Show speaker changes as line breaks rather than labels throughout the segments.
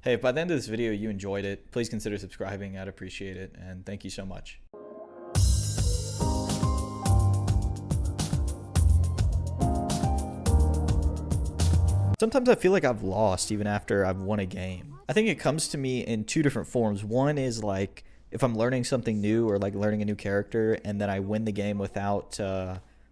Hey, if by the end of this video you enjoyed it, please consider subscribing. I'd appreciate it, and thank you so much. Sometimes I feel like I've lost even after I've won a game. I think it comes to me in two different forms. One is like if I'm learning something new or like learning a new character and then I win the game without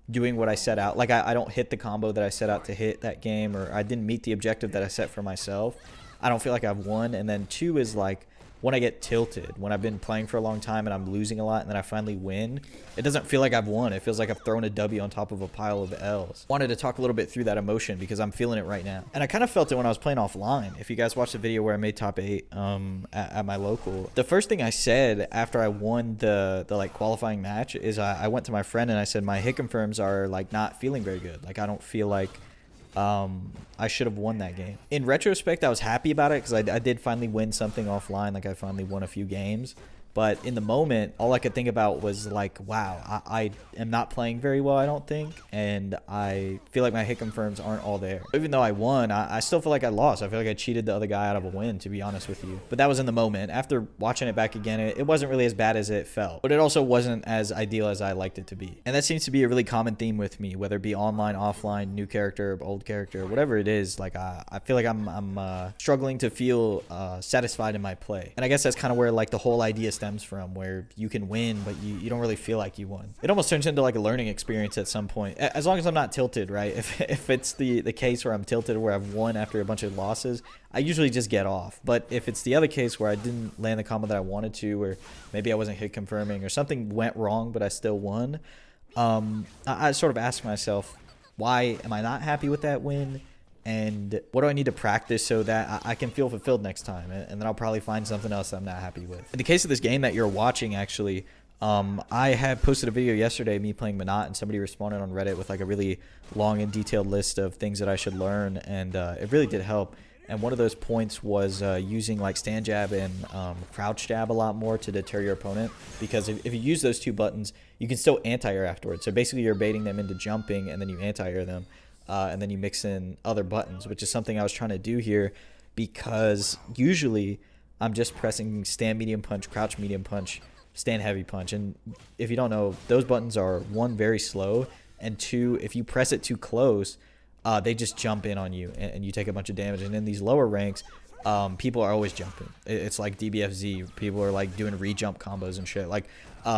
doing what I set out. Like I don't hit the combo that I set out to hit that game, or I didn't meet the objective that I set for myself. I don't feel like I've won. And then two is like when I get tilted, when I've been playing for a long time and I'm losing a lot and then I finally win, it doesn't feel like I've won. It feels like I've thrown a W on top of a pile of L's. Wanted to talk a little bit through that emotion because I'm feeling it right now. And I kind of felt it when I was playing offline. If you guys watched the video where I made top 8 at my local, the first thing I said after I won the like qualifying match is I went to my friend and I said my hit confirms are like not feeling very good. Like I don't feel like I should have won that game. In retrospect, I was happy about it because I did finally win something offline. Like I finally won a few games. But in the moment, all I could think about was like, wow, I am not playing very well, I don't think. And I feel like my hit confirms aren't all there. Even though I won, I still feel like I lost. I feel like I cheated the other guy out of a win, to be honest with you. But that was in the moment. After watching it back again, it wasn't really as bad as it felt. But it also wasn't as ideal as I liked it to be. And that seems to be a really common theme with me, whether it be online, offline, new character, old character, whatever it is. Like I feel like I'm struggling to feel satisfied in my play. And I guess that's kind of where like the whole idea stems from, where you can win but you don't really feel like you won. It almost turns into like a learning experience at some point, as long as I'm not tilted, right? If it's the case where I'm tilted, where I've won after a bunch of losses, I usually just get off. But if it's the other case where I didn't land the combo that I wanted to, or maybe I wasn't hit confirming or something went wrong but I still won, I sort of ask myself, why am I not happy with that win? And what do I need to practice so that I can feel fulfilled next time? And then I'll probably find something else I'm not happy with. In the case of this game that you're watching, actually, I had posted a video yesterday, me playing Monat, and somebody responded on Reddit with like a really long and detailed list of things that I should learn, and it really did help. And one of those points was using like stand jab and crouch jab a lot more to deter your opponent, because if you use those two buttons, you can still anti-air afterwards. So basically you're baiting them into jumping and then you anti-air them. And then you mix in other buttons, which is something I was trying to do here, because usually I'm just pressing stand medium punch, crouch medium punch, stand heavy punch. And if you don't know, those buttons are, one, very slow, and two, if you press it too close, they just jump in on you and you take a bunch of damage. And in these lower ranks, people are always jumping. It's like DBFZ. People are like doing re-jump combos and shit. Like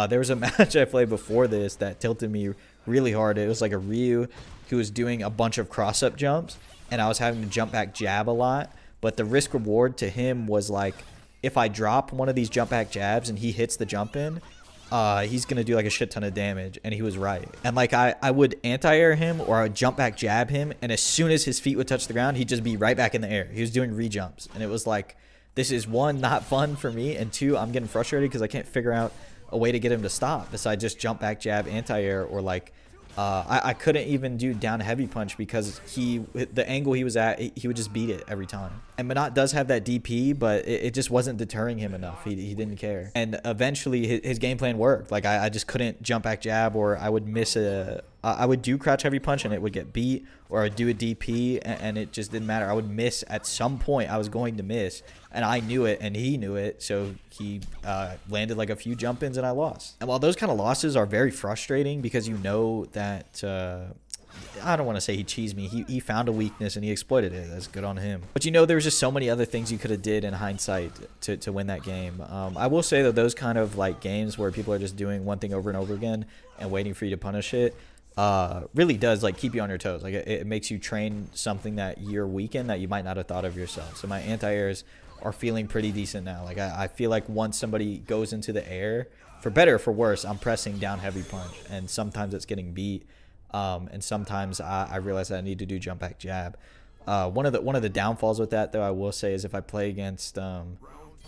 there was a match I played before this that tilted me really hard. It was like a Ryu who was doing a bunch of cross-up jumps, and I was having to jump back jab a lot. But the risk reward to him was like, if I drop one of these jump back jabs and he hits the jump in, he's gonna do like a shit ton of damage. And he was right. And like I would anti-air him, or I would jump back jab him, and as soon as his feet would touch the ground, he'd just be right back in the air. He was doing re-jumps, and it was like, this is, one, not fun for me, and two, I'm getting frustrated because I can't figure out a way to get him to stop besides just jump back jab, anti-air, or like I couldn't even do down heavy punch because the angle he was at, he would just beat it every time. And Monat does have that DP, but it just wasn't deterring him enough. He didn't care. And eventually his game plan worked. Like I just couldn't jump back jab, or I would miss I would do crouch heavy punch and it would get beat, or I would do a DP and it just didn't matter. I would miss at some point. I was going to miss, and I knew it and he knew it, so he landed like a few jump ins and I lost. And while those kind of losses are very frustrating because you know that I don't want to say he cheesed me. He found a weakness and he exploited it. That's good on him. But you know, there's just so many other things you could have did in hindsight to win that game. I will say that those kind of like games where people are just doing one thing over and over again and waiting for you to punish it really does like keep you on your toes. Like it makes you train something that you're weak in that you might not have thought of yourself. So my anti-airs are feeling pretty decent now. Like I feel like once somebody goes into the air, for better or for worse, I'm pressing down heavy punch, and sometimes it's getting beat. And sometimes I realize that I need to do jump back jab. One of the downfalls with that, though, I will say, is if I play against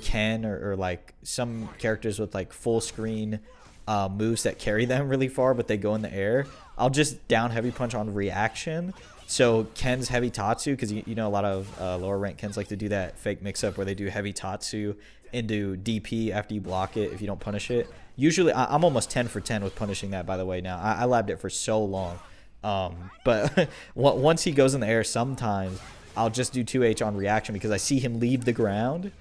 Ken or like some characters with like full screen moves that carry them really far, but they go in the air, I'll just down heavy punch on reaction. So Ken's heavy Tatsu, because you know a lot of lower rank Kens like to do that fake mix up where they do heavy Tatsu into DP after you block it if you don't punish it. Usually I'm almost 10 for 10 with punishing that, by the way. Now I labbed it for so long, but once he goes in the air, sometimes I'll just do 2H on reaction because I see him leave the ground,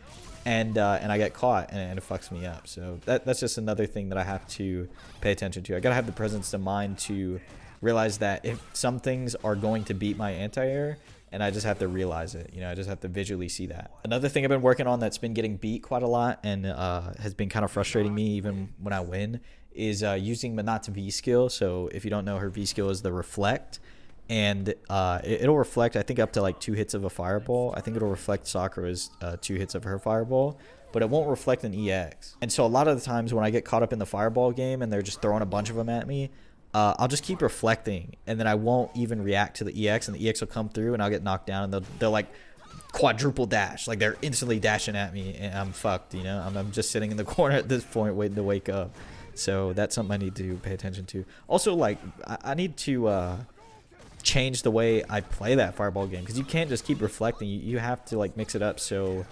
and I get caught, and it fucks me up. So that's just another thing that I have to pay attention to. I gotta have the presence of mind to realize that if some things are going to beat my anti-air, and I just have to realize it. You know, I just have to visually see that. Another thing I've been working on that's been getting beat quite a lot and has been kind of frustrating me even when I win is using Manat's V skill. So if you don't know, her V skill is the reflect. And it'll reflect, I think, up to like 2 hits of a fireball. I think it'll reflect Sakura's 2 hits of her fireball, but it won't reflect an EX. And so a lot of the times when I get caught up in the fireball game and they're just throwing a bunch of them at me, I'll just keep reflecting, and then I won't even react to the EX, and the EX will come through, and I'll get knocked down, and they'll like quadruple dash, like they're instantly dashing at me, and I'm fucked. You know, I'm just sitting in the corner at this point waiting to wake up. So that's something I need to pay attention to. Also, like I need to change the way I play that fireball game, because you can't just keep reflecting. You have to like mix it up so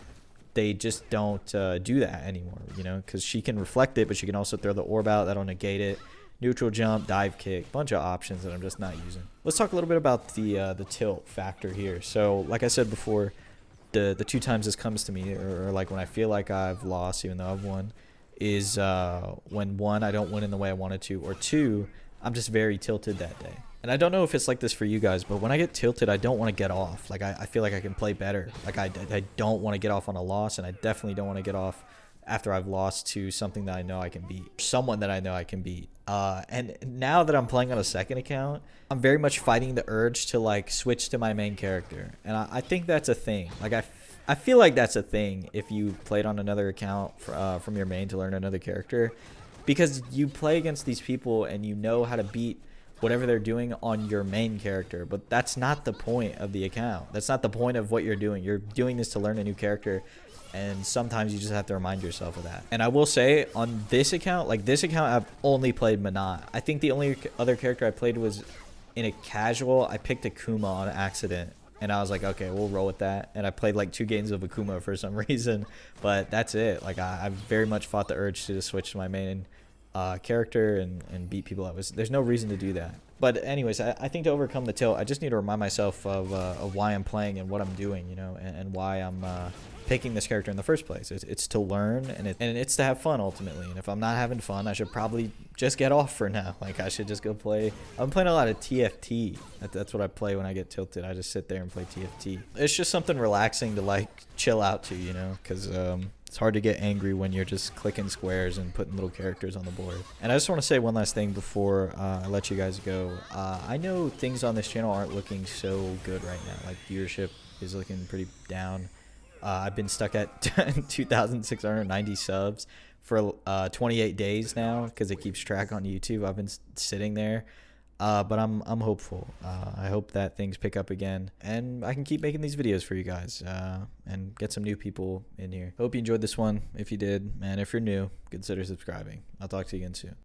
they just don't do that anymore. You know, because she can reflect it, but she can also throw the orb out that'll negate it. Neutral jump, dive kick, bunch of options that I'm just not using. Let's talk a little bit about the tilt factor here. So like I said before, the 2 times this comes to me, or like when I feel like I've lost even though I've won, is when 1, I don't win in the way I wanted to, or 2, I'm just very tilted that day. And I don't know if it's like this for you guys, but when I get tilted, I don't want to get off. Like I feel like I can play better. Like I don't want to get off on a loss, and I definitely don't want to get off after I've lost to something that I know I can beat, someone that I know I can beat. And now that I'm playing on a second account, I'm very much fighting the urge to like switch to my main character. And I think that's a thing. Like I feel like that's a thing if you played on another account from your main to learn another character, because you play against these people and you know how to beat whatever they're doing on your main character. But that's not the point of the account. That's not the point of what you're doing. You're doing this to learn a new character, and sometimes you just have to remind yourself of that. And I will say, on this account, I've only played Manat. I think the only other character I played was in a casual. I picked Akuma on accident, and I was like, okay, we'll roll with that. And I played like 2 games of Akuma for some reason, but that's it. Like I very much fought the urge to just switch to my main character and beat people up. There's no reason to do that. But anyways, I think to overcome the tilt, I just need to remind myself of why I'm playing and what I'm doing, you know, and why I'm picking this character in the first place. It's to learn, and it's to have fun ultimately. And if I'm not having fun, I should probably just get off for now. Like I should just go play. I'm playing a lot of TFT. That's what I play when I get tilted. I just sit there and play TFT. It's just something relaxing to like chill out to, you know, because it's hard to get angry when you're just clicking squares and putting little characters on the board. And I just want to say one last thing before I let you guys go. I know things on this channel aren't looking so good right now. Like viewership is looking pretty down. I've been stuck at 2,690 subs for 28 days now because it keeps track on YouTube. I've been sitting there, but I'm hopeful. I hope that things pick up again, and I can keep making these videos for you guys and get some new people in here. Hope you enjoyed this one. If you did, and if you're new, consider subscribing. I'll talk to you again soon.